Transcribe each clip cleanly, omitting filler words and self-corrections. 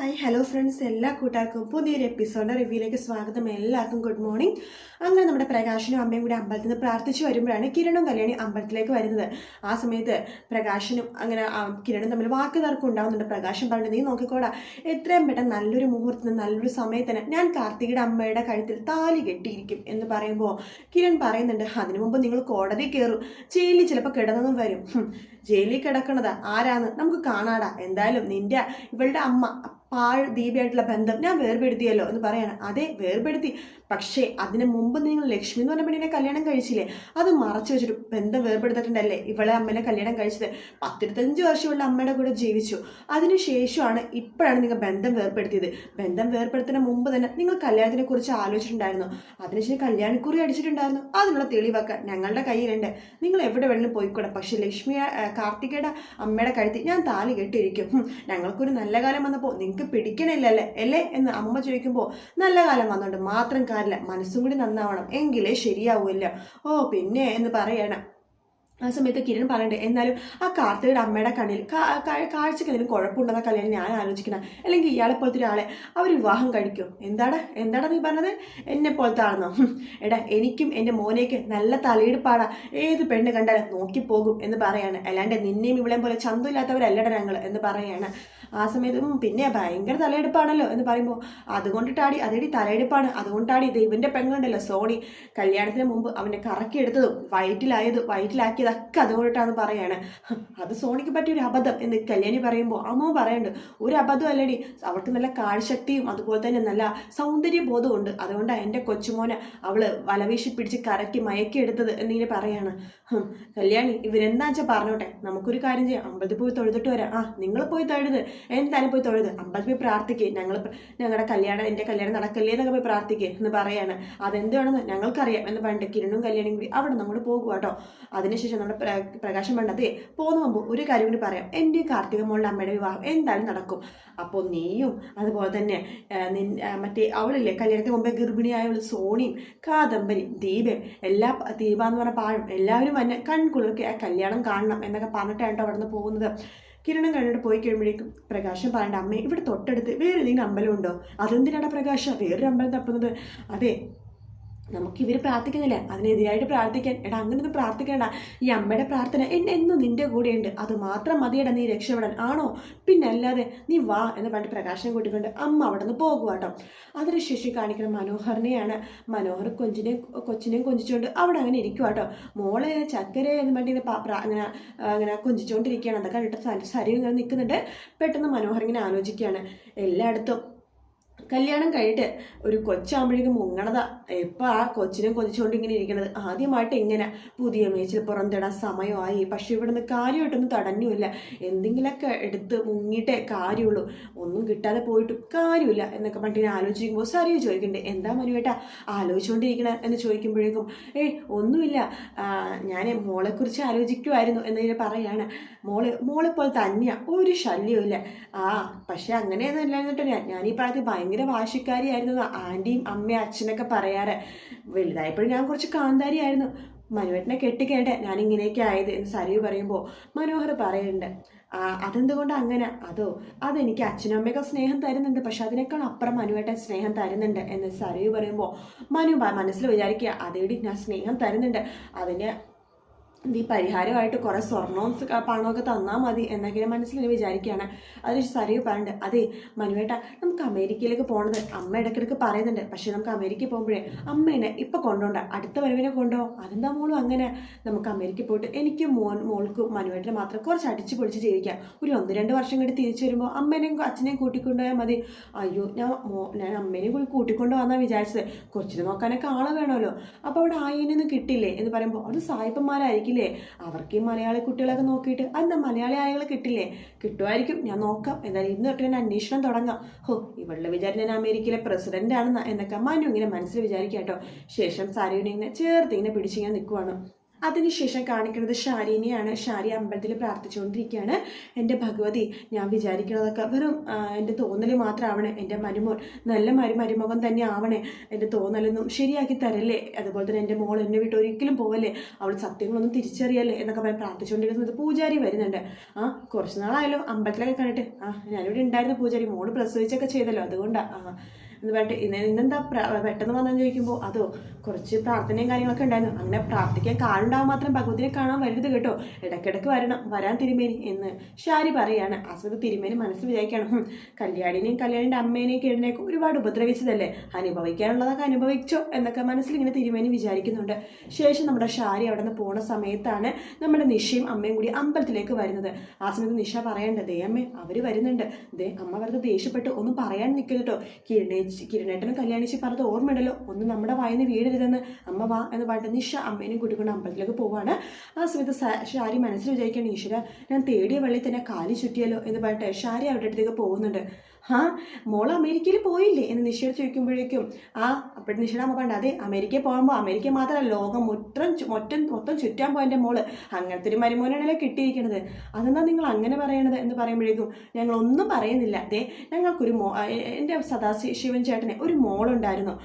Hi hello friends, എല്ലാ കൂട്ടുകാർക്കും പുതിയൊരു എപ്പിസോഡിൻ്റെ റിവ്യൂയിലേക്ക് സ്വാഗതം. എല്ലാവർക്കും ഗുഡ് മോർണിംഗ്. അങ്ങനെ നമ്മുടെ പ്രകാശനും അമ്മയും കൂടി അമ്പലത്തിൽ നിന്ന് പ്രാർത്ഥിച്ചു വരുമ്പോഴാണ് കിരണും കല്യാണി അമ്പലത്തിലേക്ക് വരുന്നത്. ആ സമയത്ത് പ്രകാശനും അങ്ങനെ കിരണും തമ്മിൽ വാക്ക് തർക്കം ഉണ്ടാവുന്നുണ്ട്. പ്രകാശൻ പറഞ്ഞു, നീ നോക്കിക്കോടാ, എത്രയും പെട്ടെന്ന് നല്ലൊരു മുഹൂർത്തത്തിന് നല്ലൊരു സമയത്തിന് ഞാൻ കാർത്തികയുടെ അമ്മയുടെ കഴുത്തിൽ താലി കെട്ടിയിരിക്കും എന്ന് പറയുമ്പോൾ കിരൺ പറയുന്നുണ്ട്, അതിനു മുമ്പ് നിങ്ങൾ കോടതി കയറും, ജയിലിൽ ചിലപ്പോൾ കിടന്നതും വരും. ജയിലിൽ കിടക്കണത് ആരാന്ന് നമുക്ക് കാണാടാ. എന്തായാലും നിന്റെ ഇവളുടെ അമ്മ ദീപയായിട്ടുള്ള ബന്ധം ഞാൻ വേർപെടുത്തിയല്ലോ എന്ന് പറയണം. അതെ, വേർപെടുത്തി. പക്ഷേ അതിന് മുമ്പ് നിങ്ങൾ ലക്ഷ്മി എന്ന് പറഞ്ഞ പെണ്ണിനെ കല്യാണം കഴിച്ചില്ലേ, അത് മറച്ചു വെച്ചിട്ട് ബന്ധം വേർപെടുത്തിട്ടുണ്ടല്ലേ ഇവളെ അമ്മനെ കല്യാണം കഴിച്ചത്. 10-25 വർഷം ഇവളുടെ അമ്മയുടെ കൂടെ ജീവിച്ചു. അതിനുശേഷമാണ് ഇപ്പോഴാണ് നിങ്ങൾ ബന്ധം വേർപെടുത്തിയത്. ബന്ധം വേർപെടുത്തുന്ന മുമ്പ് തന്നെ നിങ്ങൾ കല്യാണത്തിനെ കുറിച്ച് ആലോചിച്ചിട്ടുണ്ടായിരുന്നു. അതിനുശേഷം കല്യാണിക്കുറി അടിച്ചിട്ടുണ്ടായിരുന്നു. അതിനുള്ള തെളിവൊക്കെ ഞങ്ങളുടെ കയ്യിലുണ്ട്. നിങ്ങൾ എവിടെ വേണമെങ്കിലും പോയിക്കൂടെ, പക്ഷെ കാർത്തികയുടെ അമ്മയുടെ കഴുത്തിൽ ഞാൻ താലി കെട്ടിയിരിക്കും. ഞങ്ങൾക്കൊരു നല്ല കാലം വന്നപ്പോൾ നിങ്ങൾക്ക് പിടിക്കണില്ലല്ലേ അല്ലേ എന്ന് അമ്മ ചോദിക്കുമ്പോൾ, നല്ല കാലം വന്നോണ്ട് മാത്രം കാര്യമില്ല, മനസ്സും കൂടി നന്നാവണം, എങ്കിലേ ശരിയാവൂല്ല. ഓ പിന്നെ എന്ന് പറയണം. ആ സമയത്ത് കിരൺ പറയണ്ടേ, എന്നാലും ആ കാർത്തികയുടെ അമ്മയുടെ കണ്ണിൽ കാഴ്ചക്ക് എന്തെങ്കിലും കുഴപ്പമുണ്ടെന്ന കല്യാണം ഞാൻ ആലോചിക്കണം. അല്ലെങ്കിൽ ഇയാളെ പോലത്തെ ഒരാളെ അവർ വിവാഹം കഴിക്കും. എന്താടാ നീ പറഞ്ഞത്, എന്നെ പോലത്തെ ആണെന്നോ? എടാ, എനിക്കും എൻ്റെ മോനേക്ക് നല്ല തലയെടുപ്പാടാ, ഏത് പെണ്ണ് കണ്ടാലും നോക്കിപ്പോകും എന്ന് പറയാണ്. അല്ലാണ്ട് നിന്നെയും ഇവിളെയും പോലെ ചന്തമില്ലാത്തവരല്ലട ഞങ്ങൾ എന്ന് പറയാണ്. ആ സമയത്ത് പിന്നെ ഭയങ്കര തലയെടുപ്പാണല്ലോ എന്ന് പറയുമ്പോൾ, അതുകൊണ്ടിട്ടാടി അതേടി തലയെടുപ്പാണ്, അതുകൊണ്ടാടി ദൈവൻ്റെ പെങ്ങളുണ്ടല്ലോ സോണി, കല്യാണത്തിന് മുമ്പ് അവനെ കറക്കിയെടുത്തതും വയറ്റിലാക്കിയതൊക്കെ അതുകൊണ്ടിട്ടാന്ന് പറയാണ്. അത് സോണിക്ക് പറ്റിയൊരു അബദ്ധം എന്ന് കല്യാണി പറയുമ്പോൾ അമ്മ പറയുന്നുണ്ട്, ഒരു അബദ്ധം അല്ലടി, അവൾക്ക് നല്ല കാഴ്ചശക്തിയും അതുപോലെ തന്നെ നല്ല സൗന്ദര്യബോധവും ഉണ്ട്, അതുകൊണ്ടാണ് എൻ്റെ കൊച്ചുമോനെ അവള് വലവീശി പിടിച്ച് കറക്കി മയക്കിയെടുത്തത് എന്നിങ്ങനെ പറയാണ്. കല്യാണി, ഇവരെന്താ വെച്ചാൽ പറഞ്ഞോട്ടെ, നമുക്കൊരു കാര്യം ചെയ്യാം, അമ്പലത്തിൽ പോയി തൊഴുതിട്ട് വരാം. നിങ്ങൾ പോയി തൊഴുത്, എന്തായാലും പോയി തൊഴുത്, അമ്പലത്തിൽ പോയി പ്രാർത്ഥിക്കേ, എൻ്റെ കല്യാണം നടക്കല്ലേ എന്നൊക്കെ പോയി പ്രാർത്ഥിക്കേ എന്ന് പറയാണ്. അതെന്താണെന്ന് ഞങ്ങൾക്കറിയാം എന്ന് പറഞ്ഞിട്ട് കിരണും കല്യാണിയും കൂടി അവിടെ നമ്മൾ പോകുക കേട്ടോ. അതിനുശേഷം നമ്മുടെ പ്രകാശം വേണ്ടതേ പോകുന്ന മുമ്പ് ഒരു കാര്യം കൂടി പറയാം, എൻ്റെ കാർത്തിക മോളുടെ അമ്മയുടെ വിവാഹം എന്തായാലും നടക്കും. അപ്പോൾ നീയും അതുപോലെ തന്നെ മറ്റേ അവളില്ലേ കല്യാണത്തിന് മുമ്പേ ഗർഭിണിയായവൾ സോണിയും കാദംബരി ദീപയും ദീപ എന്ന് പറഞ്ഞ പാഴും എല്ലാവരും തന്നെ കൺകുളിർക്ക് ആ കല്യാണം കാണണം എന്നൊക്കെ പറഞ്ഞിട്ടാണ് അവിടെ നിന്ന് പോകുന്നത്. കിരണം കണ്ടിട്ട് പോയി കഴിയുമ്പോഴേക്കും പ്രകാശം പറയേണ്ട, അമ്മേ ഇവിടെ തൊട്ടടുത്ത് വേറെ ഏതെങ്കിലും അമ്പലമുണ്ടോ? അതെന്തിനാണ് പ്രകാശം വേറൊരു അമ്പലം തപ്പുന്നത്? അതെ, നമുക്കിവർ പ്രാർത്ഥിക്കുന്നില്ലേ, അതിനെതിരായിട്ട് പ്രാർത്ഥിക്കാൻ. എടാ, അങ്ങനെയൊന്നും പ്രാർത്ഥിക്കേണ്ട, ഈ അമ്മയുടെ പ്രാർത്ഥന എന്നും നിന്റെ കൂടെയുണ്ട്, അത് മാത്രം മതിയടാ നീ രക്ഷപ്പെടാൻ. ആണോ? പിന്നെ അല്ലാതെ, നീ വാ എന്ന് പറഞ്ഞിട്ട് പ്രകാശനം കൂട്ടിക്കൊണ്ട് അമ്മ അവിടെ നിന്ന് പോകുക കേട്ടോ. അതിനുശേഷം കാണിക്കുന്ന മനോഹറിനെയാണ്. മനോഹർ കൊച്ചിനെയും കൊഞ്ചിച്ചുകൊണ്ട് അവിടെ അങ്ങനെ ഇരിക്കുക കേട്ടോ. മോളെ ചക്കര എന്ന് പറഞ്ഞിട്ട് അങ്ങനെ കൊഞ്ചിച്ചുകൊണ്ടിരിക്കുകയാണ്. അതൊക്കെ കണ്ടിട്ട് സരി ഇങ്ങനെ നിൽക്കുന്നുണ്ട്. പെട്ടെന്ന് മനോഹർ ഇങ്ങനെ ആലോചിക്കുകയാണ്, എല്ലായിടത്തും കല്യാണം കഴിഞ്ഞിട്ട് ഒരു കൊച്ചാകുമ്പോഴേക്കും മുങ്ങണത, എപ്പോൾ ആ കൊച്ചിനെ കൊതിച്ചുകൊണ്ട് ഇങ്ങനെ ഇരിക്കണത്. ആദ്യമായിട്ട് ഇങ്ങനെ പുതിയ മേച്ചിൽ പുറംതിടാൻ സമയമായി, പക്ഷെ ഇവിടെ നിന്ന് കാര്യമായിട്ടൊന്നും തടഞ്ഞുമില്ല. എന്തെങ്കിലുമൊക്കെ എടുത്ത് മുങ്ങിയിട്ടേ കാര്യമുള്ളൂ, ഒന്നും കിട്ടാതെ പോയിട്ടും കാര്യമില്ല എന്നൊക്കെ പറഞ്ഞിട്ട് ആലോചിക്കുമ്പോൾ സരിയ ചോദിക്കണ്ടേ, എന്താ മനുവേട്ടാ ആലോചിച്ചുകൊണ്ടിരിക്കണേ എന്ന് ചോദിക്കുമ്പോഴേക്കും, ഒന്നുമില്ല, ഞാൻ മോളെക്കുറിച്ച് ആലോചിക്കുമായിരുന്നു എന്നിങ്ങനെ പറയാണ്. മോളെപ്പോൾ തന്നെയാ, ഒരു ശല്യമില്ല. പക്ഷെ അങ്ങനെയൊന്നും ഇല്ലാന്നിട്ട് ഞാൻ ഈ പ്രായത്തിൽ ഭയങ്കര വാശിക്കാരിയായിരുന്നു ആൻറ്റിയും അമ്മയും അച്ഛനൊക്കെ പറയാറ്. വലുതായപ്പോഴും ഞാൻ കുറച്ച് കാന്താരിയായിരുന്നു, മനുവേട്ടനെ കെട്ടിക്കേട്ടെ ഞാൻ ഇങ്ങനെയൊക്കെ ആയത് എന്ന് സരിയു പറയുമ്പോൾ മനോഹർ പറയുന്നുണ്ട്, അതെന്തുകൊണ്ട് അങ്ങനെ? അതെനിക്ക് അച്ഛനും അമ്മയൊക്കെ സ്നേഹം തരുന്നുണ്ട്, പക്ഷെ അതിനേക്കാൾ അപ്പുറം മനുവേട്ടൻ സ്നേഹം തരുന്നുണ്ട് എന്ന് സരിയു പറയുമ്പോൾ മനു മനസ്സിൽ വിചാരിക്കുക, അതേടി ഞാൻ സ്നേഹം തരുന്നുണ്ട്, അതിന് ഈ പരിഹാരമായിട്ട് കുറേ സ്വർണവും പണമൊക്കെ തന്നാൽ മതി എന്നൊക്കെ മനസ്സിൽ വിചാരിക്കുകയാണ്. അതിന് സരിയു പറഞ്ഞിട്ട്, അതെ മനുവേട്ട, നമുക്ക് അമേരിക്കയിലേക്ക് പോകണത് അമ്മ ഇടയ്ക്കിടയ്ക്ക് പറയുന്നുണ്ട്, പക്ഷെ നമുക്ക് അമേരിക്കയിൽ പോകുമ്പോഴേ അമ്മേനെ ഇപ്പം കൊണ്ടുപോകണ്ട, അടുത്ത വരവിനെ കൊണ്ടുപോകും. അതെന്താ മോളും അങ്ങനെ? നമുക്ക് അമേരിക്കയിൽ പോയിട്ട് എനിക്കും മോൾക്കും മനുവേട്ടനെ മാത്രം കുറച്ച് അടിച്ചു പൊളിച്ച് ജീവിക്കാം, ഒരു 1-2 വർഷം കൂടി തിരിച്ചു വരുമ്പോൾ അമ്മേനെയും അച്ഛനെയും കൂട്ടിക്കൊണ്ടുപോയാൽ മതി. അയ്യോ, ഞാൻ അമ്മേനെയും കൂടി കൂട്ടിക്കൊണ്ടു വന്നാണ് വിചാരിച്ചത്, കൊച്ചിനെ നോക്കാനൊക്കെ ആളെ വേണമല്ലോ, അപ്പോൾ അവിടെ ആയിനൊന്നും കിട്ടില്ലേ എന്ന് പറയുമ്പോൾ, അത് സായിപ്പന്മാരായിരിക്കും, അവർക്ക് ഈ മലയാളി കുട്ടികളൊക്കെ നോക്കിയിട്ട് എന്താ മലയാളി ആയകളെ കിട്ടുമായിരിക്കും, ഞാൻ നോക്കാം, എന്തായാലും ഇന്ന് തൊട്ട് ഞാൻ അന്വേഷണം തുടങ്ങാം. ഇവളുടെ വിചാരം ഞാൻ അമേരിക്കയിലെ പ്രസിഡന്റ് ആണെന്ന് എന്നൊക്കെ മനു ഇങ്ങനെ മനസ്സിൽ വിചാരിക്കാം കേട്ടോ. ശേഷം സരിയുനെ ഇങ്ങനെ ചേർത്ത് ഇങ്ങനെ പിടിച്ചിങ്ങനെ നിൽക്കുവാണ്. അതിനുശേഷം കാണിക്കുന്നത് ഷാരിനെയാണ്. ഷാരി അമ്പലത്തിൽ പ്രാർത്ഥിച്ചുകൊണ്ടിരിക്കുകയാണ്. എൻ്റെ ഭഗവതി, ഞാൻ വിചാരിക്കുന്നതൊക്കെ വെറും എൻ്റെ തോന്നൽ മാത്രമാവണേ. എൻ്റെ മരുമോൻ നല്ല മരുമകൻ തന്നെ ആവണേ. എൻ്റെ തോന്നലൊന്നും ശരിയാക്കി തരല്ലേ. അതുപോലെ തന്നെ എൻ്റെ മോൾ എന്നെ വിട്ട് ഒരിക്കലും പോവല്ലേ. അവൾ സത്യങ്ങളൊന്നും തിരിച്ചറിയല്ലേ എന്നൊക്കെ പറഞ്ഞ് പ്രാർത്ഥിച്ചുകൊണ്ടിരിക്കുന്നത് പൂജാരി വരുന്നുണ്ട്. കുറച്ച് നാളായാലും അമ്പലത്തിലൊക്കെ കണ്ടിട്ട് ഞാനിവിടെ ഉണ്ടായിരുന്ന പൂജാരി, മോള് പ്രസവിച്ചൊക്കെ ചെയ്തല്ലോ, അതുകൊണ്ടാണ് എന്ന് പറഞ്ഞിട്ട് ഇന്നെന്താ പെട്ടെന്ന് വന്നെന്ന് ചോദിക്കുമ്പോൾ അതോ കുറച്ച് പ്രാർത്ഥനയും കാര്യങ്ങളൊക്കെ ഉണ്ടായിരുന്നു. അങ്ങനെ പ്രാർത്ഥിക്കാൻ കാണുണ്ടാവാൻ മാത്രം ഭഗവതിനെ കാണാൻ വരരുത് കേട്ടോ, ഇടയ്ക്കിടയ്ക്ക് വരാൻ തിരുമേനി എന്ന് ഷാരി പറയാണ്. ആ സമയത്ത് തിരുമേനി മനസ്സിൽ വിചാരിക്കണം, കല്യാണിൻ്റെ അമ്മേനെയും കിഴനെയൊക്കെ ഒരുപാട് ഉപദ്രവിച്ചതല്ലേ, അനുഭവിക്കാനുള്ളതൊക്കെ അനുഭവിച്ചോ എന്നൊക്കെ മനസ്സിൽ ഇങ്ങനെ തിരുമേനി വിചാരിക്കുന്നുണ്ട്. ശേഷം നമ്മുടെ ഷാരി അവിടെ നിന്ന് പോണ സമയത്താണ് നമ്മുടെ നിഷയും അമ്മയും കൂടി അമ്പലത്തിലേക്ക് വരുന്നത്. ആ സമയത്ത് നിഷ പറയണ്ടേ, ദേ അമ്മേ അവർ വരുന്നുണ്ട്, ദേ അമ്മ വെറുതെ ദേഷ്യപ്പെട്ട് ഒന്നും പറയാൻ നിൽക്കരുട്ടോ, കിരണേട്ടനും കല്യാണിച്ച് പറഞ്ഞത് ഓർമ്മയുണ്ടല്ലോ, ഒന്നും നമ്മുടെ വായന വീടരുതെന്ന്, അമ്മ വാ എന്ന് പറഞ്ഞിട്ട് നിഷ അമ്മേനെയും കൂട്ടിക്കൊണ്ട് അമ്പലത്തിലേക്ക് പോവാണ്. ആ സമയത്ത് ഷാരി മനസ്സിൽ വിചാരിക്കുകയാണ്, ഈശ്വര ഞാൻ തേടിയ വള്ളി തന്നെ കാലി ചുറ്റിയല്ലോ എന്ന് പറഞ്ഞിട്ട് ഷാരി അവരുടെ അടുത്തേക്ക് പോകുന്നുണ്ട്. മോൾ അമേരിക്കയിൽ പോയില്ലേ എന്ന് നിഷയോട് ചോദിക്കുമ്പോഴേക്കും അപ്പോൾ നിഷയുടെ അമ്മ പറഞ്ഞത്, അതെ അമേരിക്കയിൽ പോകുമ്പോൾ അമേരിക്ക മാത്രമല്ല ലോകം മൊത്തം ചുറ്റാൻ പോയതിൻ്റെ മോള്, അങ്ങനത്തെ ഒരു മരുമോനാണല്ലോ കിട്ടിയിരിക്കുന്നത്, അതെന്താ നിങ്ങൾ അങ്ങനെ പറയണത് എന്ന് പറയുമ്പോഴേക്കും ഞങ്ങളൊന്നും പറയുന്നില്ല, അതെ ഞങ്ങൾക്കൊരു എൻ്റെ സദാശിവൻ ചേട്ടനെ ഒരു മോളുണ്ടായിരുന്നു,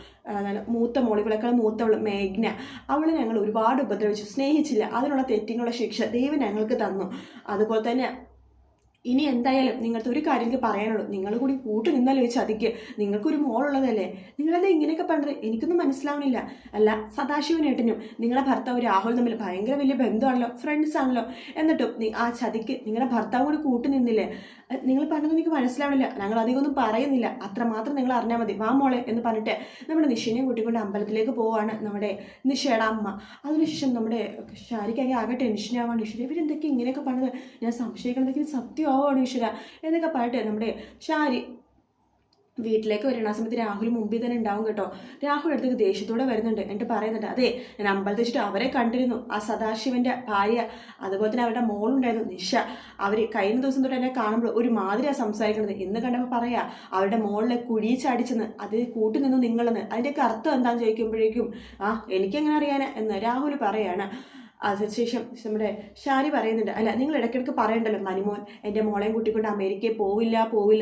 മൂത്ത മോൾ, ഇവളെക്കാൾ മൂത്തവൾ മേഘ്ന, അവളെ ഞങ്ങൾ ഒരുപാട് ഉപദ്രവിച്ചു, സ്നേഹിച്ചില്ല, അതിനുള്ള തെറ്റിനുള്ള ശിക്ഷ ദൈവം ഞങ്ങൾക്ക് തന്നു. അതുപോലെ തന്നെ ഇനി എന്തായാലും നിങ്ങളുടെ ഒരു കാര്യം എനിക്ക് പറയാനുള്ളൂ, നിങ്ങൾ കൂടി കൂട്ടു നിന്നാലോ ഈ ചതിക്ക്, നിങ്ങൾക്കൊരു മോളുള്ളതല്ലേ, നിങ്ങളെന്താ ഇങ്ങനെയൊക്കെ പറഞ്ഞത് എനിക്കൊന്നും മനസ്സിലാവണില്ല. അല്ല സദാശിവനേട്ടനും നിങ്ങളുടെ ഭർത്താവ് രാഹുൽ തമ്മിൽ ഭയങ്കര വലിയ ബന്ധമാണല്ലോ, ഫ്രണ്ട്സ് ആണല്ലോ, എന്നിട്ടും ആ ചതിക്ക് നിങ്ങളുടെ ഭർത്താവ് കൂടി കൂട്ടു നിന്നില്ലേ, നിങ്ങൾ പറഞ്ഞത് എനിക്ക് മനസ്സിലാവണില്ല, ഞങ്ങൾ അധികമൊന്നും പറയുന്നില്ല, അത്രമാത്രം നിങ്ങൾ അറിഞ്ഞാൽ മതി, വാ മോളെ എന്ന് പറഞ്ഞിട്ട് നമ്മുടെ നിഷേനെയും കൂട്ടിക്കൊണ്ട് അമ്പലത്തിലേക്ക് പോവാണ് നമ്മുടെ നിഷയുടെ അമ്മ. അതിനുശേഷം നമ്മുടെ ഷാരിക്കാകെ ആകെ ടെൻഷനാവാണ്, ഈശ്വര ഇവരെന്തൊക്കെ ഇങ്ങനെയൊക്കെ പറഞ്ഞത്, ഞാൻ സംശയിക്കണതൊക്കെ സത്യമാവാണ് ഈശ്വര എന്നൊക്കെ പറഞ്ഞിട്ട് നമ്മുടെ ഷാരി വീട്ടിലേക്ക് വരണം. ആ സമയത്ത് രാഹുൽ മുമ്പിൽ തന്നെ ഉണ്ടാവും കേട്ടോ. രാഹുൽ അടുത്തേക്ക് ദേഷ്യത്തോടെ വരുന്നുണ്ട്, എന്നിട്ട് പറയുന്നുണ്ട്, അതെ ഞാൻ അമ്പലത്തിൽ വെച്ചിട്ട് അവരെ കണ്ടിരുന്നു, ആ സദാശിവന്റെ ഭാര്യ അതുപോലെ തന്നെ അവരുടെ മോളുണ്ടായിരുന്നു നിഷ, അവർ കഴിഞ്ഞ ദിവസം തൊട്ട് എന്നെ കാണുമ്പോൾ ഒരു മാതിരിയാണ് സംസാരിക്കുന്നത്, ഇന്ന് കണ്ടപ്പോൾ പറയാ അവരുടെ മോളിലെ കുഴി ചാടിച്ചെന്ന്, അത് കൂട്ടുനിന്നു നിങ്ങളെന്ന്, അതിൻ്റെയൊക്കെ അർത്ഥം എന്താണെന്ന് ചോദിക്കുമ്പോഴേക്കും എനിക്കെങ്ങനെ അറിയാനാ എന്ന് രാഹുൽ പറയാണ്. അതിനുശേഷം നമ്മുടെ ഷാരി പറയുന്നുണ്ട്, അല്ല നിങ്ങൾ ഇടയ്ക്കിടയ്ക്ക് പറയണ്ടല്ലോ മനിമോൻ എൻ്റെ മോളെയും കൂട്ടിക്കൊണ്ട് അമേരിക്കയിൽ പോവില്ല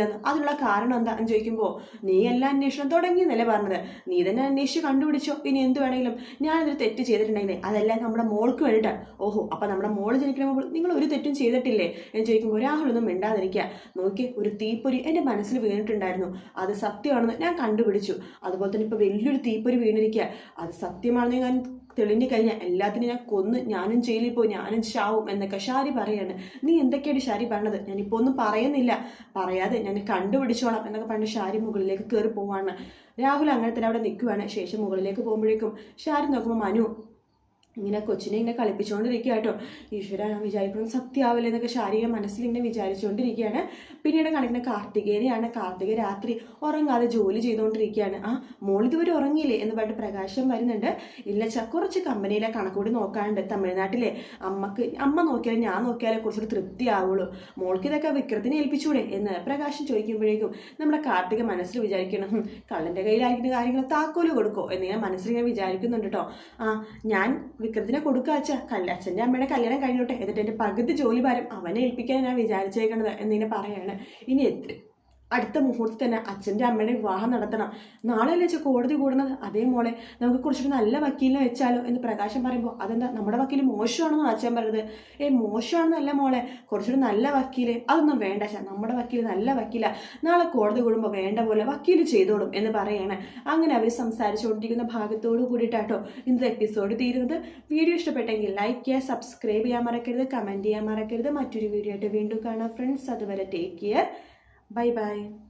എന്ന്, അതിനുള്ള കാരണം എന്താണെന്ന് ചോദിക്കുമ്പോൾ നീ എല്ലാ അന്വേഷണം തുടങ്ങിയെന്നല്ലേ പറഞ്ഞത്, നീ തന്നെ അന്വേഷിച്ച് കണ്ടുപിടിച്ചോ, ഇനി എന്ത് വേണമെങ്കിലും ഞാനൊരു തെറ്റ് ചെയ്തിട്ടുണ്ടെങ്കിൽ അതെല്ലാം നമ്മുടെ മോൾക്ക് വേണ്ടിയിട്ടാണ്. ഓഹോ അപ്പം നമ്മുടെ മോള് ജനിക്കണമെങ്കിൽ നിങ്ങൾ ഒരു തെറ്റും ചെയ്തിട്ടില്ലേ എന്ന് ചോദിക്കുമ്പോൾ രാഹുലൊന്നും മിണ്ടാതിരിക്കുക. നോക്കി ഒരു തീപ്പൊരി എൻ്റെ മനസ്സിൽ വീണിട്ടുണ്ടായിരുന്നു, അത് സത്യമാണെന്ന് ഞാൻ കണ്ടുപിടിച്ചു, അതുപോലെ തന്നെ ഇപ്പോൾ വലിയൊരു തീപ്പൊരി വീണിരിക്കുക, അത് സത്യമാണെന്ന് ഞാൻ തെളിഞ്ഞു കഴിഞ്ഞാൽ എല്ലാത്തിനും ഞാൻ കൊന്ന് ഞാനും ജയിലിൽ പോയി ഞാനും ചാവും എന്നൊക്കെ ഷാരി പറയാണ്. നീ എന്തൊക്കെയാണ് ഷാരി പറഞ്ഞത്, ഞാനിപ്പോൾ ഒന്നും പറയുന്നില്ല, പറയാതെ ഞാൻ കണ്ടുപിടിച്ചോളാം എന്നൊക്കെ പറഞ്ഞ് ഷാരി മുകളിലേക്ക് കയറി പോവാണ്. രാഹുൽ അങ്ങനെ തന്നെ അവിടെ നിൽക്കുവാണ്. ശേഷം മുകളിലേക്ക് പോകുമ്പോഴേക്കും ഷാരി നോക്കുമ്പോൾ മനു ഇങ്ങനെ കൊച്ചിനെ ഇങ്ങനെ കളിപ്പിച്ചുകൊണ്ടിരിക്കുക കേട്ടോ. ഈശ്വര ഞാൻ വിചാരിക്കണം സത്യമാവില്ല എന്നൊക്കെ ശാരീരിക മനസ്സിൽ ഇങ്ങനെ വിചാരിച്ചുകൊണ്ടിരിക്കുകയാണ്. പിന്നീട് കാണിക്കുന്ന കാർത്തികേനെയാണ്. കാർത്തിക രാത്രി ഉറങ്ങാതെ ജോലി ചെയ്തുകൊണ്ടിരിക്കുകയാണ്. മോളിതുവരെ ഉറങ്ങിയില്ലേ എന്ന് പറഞ്ഞിട്ട് പ്രകാശം വരുന്നുണ്ട്. ഇല്ല കുറച്ച് കമ്പനിയിലെ കണക്കൂടി നോക്കാനുണ്ട്. തമിഴ്നാട്ടിലെ അമ്മ നോക്കിയാലും ഞാൻ നോക്കിയാലും കുറച്ചൊരു തൃപ്തി ആവുള്ളൂ, മോൾക്ക് ഇതൊക്കെ വിക്രത്തിനെ ഏൽപ്പിച്ചൂടെ എന്ന് പ്രകാശം ചോദിക്കുമ്പോഴേക്കും നമ്മുടെ കാർത്തിക മനസ്സിൽ വിചാരിക്കണം, കള്ളൻ്റെ കയ്യിലായിരിക്കുന്ന കാര്യങ്ങൾ താക്കോല് കൊടുക്കോ എന്നിങ്ങനെ മനസ്സിൽ ഇങ്ങനെ വിചാരിക്കുന്നുണ്ട് കേട്ടോ. ഞാൻ വിക്രത്തിനെ കൊടുക്കാച്ച അച്ഛൻ്റെ അമ്മയുടെ കല്യാണം കഴിഞ്ഞോട്ടെ, എന്നിട്ട് എൻ്റെ പകുതി ജോലി ഭാരം അവനെ ഏൽപ്പിക്കാൻ ഞാൻ വിചാരിച്ചേക്കണത് എന്നിങ്ങനെ പറയാണ്. ഇനി അടുത്ത മുഹൂർത്തത്തിൽ തന്നെ അച്ഛൻ്റെ അമ്മയുടെ വിവാഹം നടത്തണം. നാളെ അല്ലേ കോടതി കൂടുന്നത്, അതേ മോളെ നമുക്ക് കുറച്ചൊരു നല്ല വക്കീലിനെ വെച്ചാലോ എന്ന് പ്രകാശം പറയുമ്പോൾ അതെന്താ നമ്മുടെ വക്കീൽ മോശമാണെന്നാണ് അച്ഛൻ പറയുന്നത്. മോശമാണെന്നല്ല മോളെ, കുറച്ചൊരു നല്ല വക്കീല് അതൊന്നും വേണ്ട അച്ഛാ, നമ്മുടെ വക്കീൽ നല്ല വക്കീല, നാളെ കോടതി കൂടുമ്പോൾ വേണ്ട പോലെ വക്കീൽ ചെയ്തോളും എന്ന് പറയാണ്. അങ്ങനെ അവർ സംസാരിച്ചുകൊണ്ടിരിക്കുന്ന ഭാഗത്തോട് കൂടിയിട്ടാട്ടോ ഇന്നത്തെ എപ്പിസോഡ് തീരുന്നത്. വീഡിയോ ഇഷ്ടപ്പെട്ടെങ്കിൽ ലൈക്ക് ചെയ്യുക, സബ്സ്ക്രൈബ് ചെയ്യാൻ മറക്കരുത്, കമൻറ്റ് ചെയ്യാൻ മറക്കരുത്. മറ്റൊരു വീഡിയോ ആയിട്ട് വീണ്ടും കാണാം ഫ്രണ്ട്സ്. അതുവരെ ടേക്ക് കെയർ. Bye bye.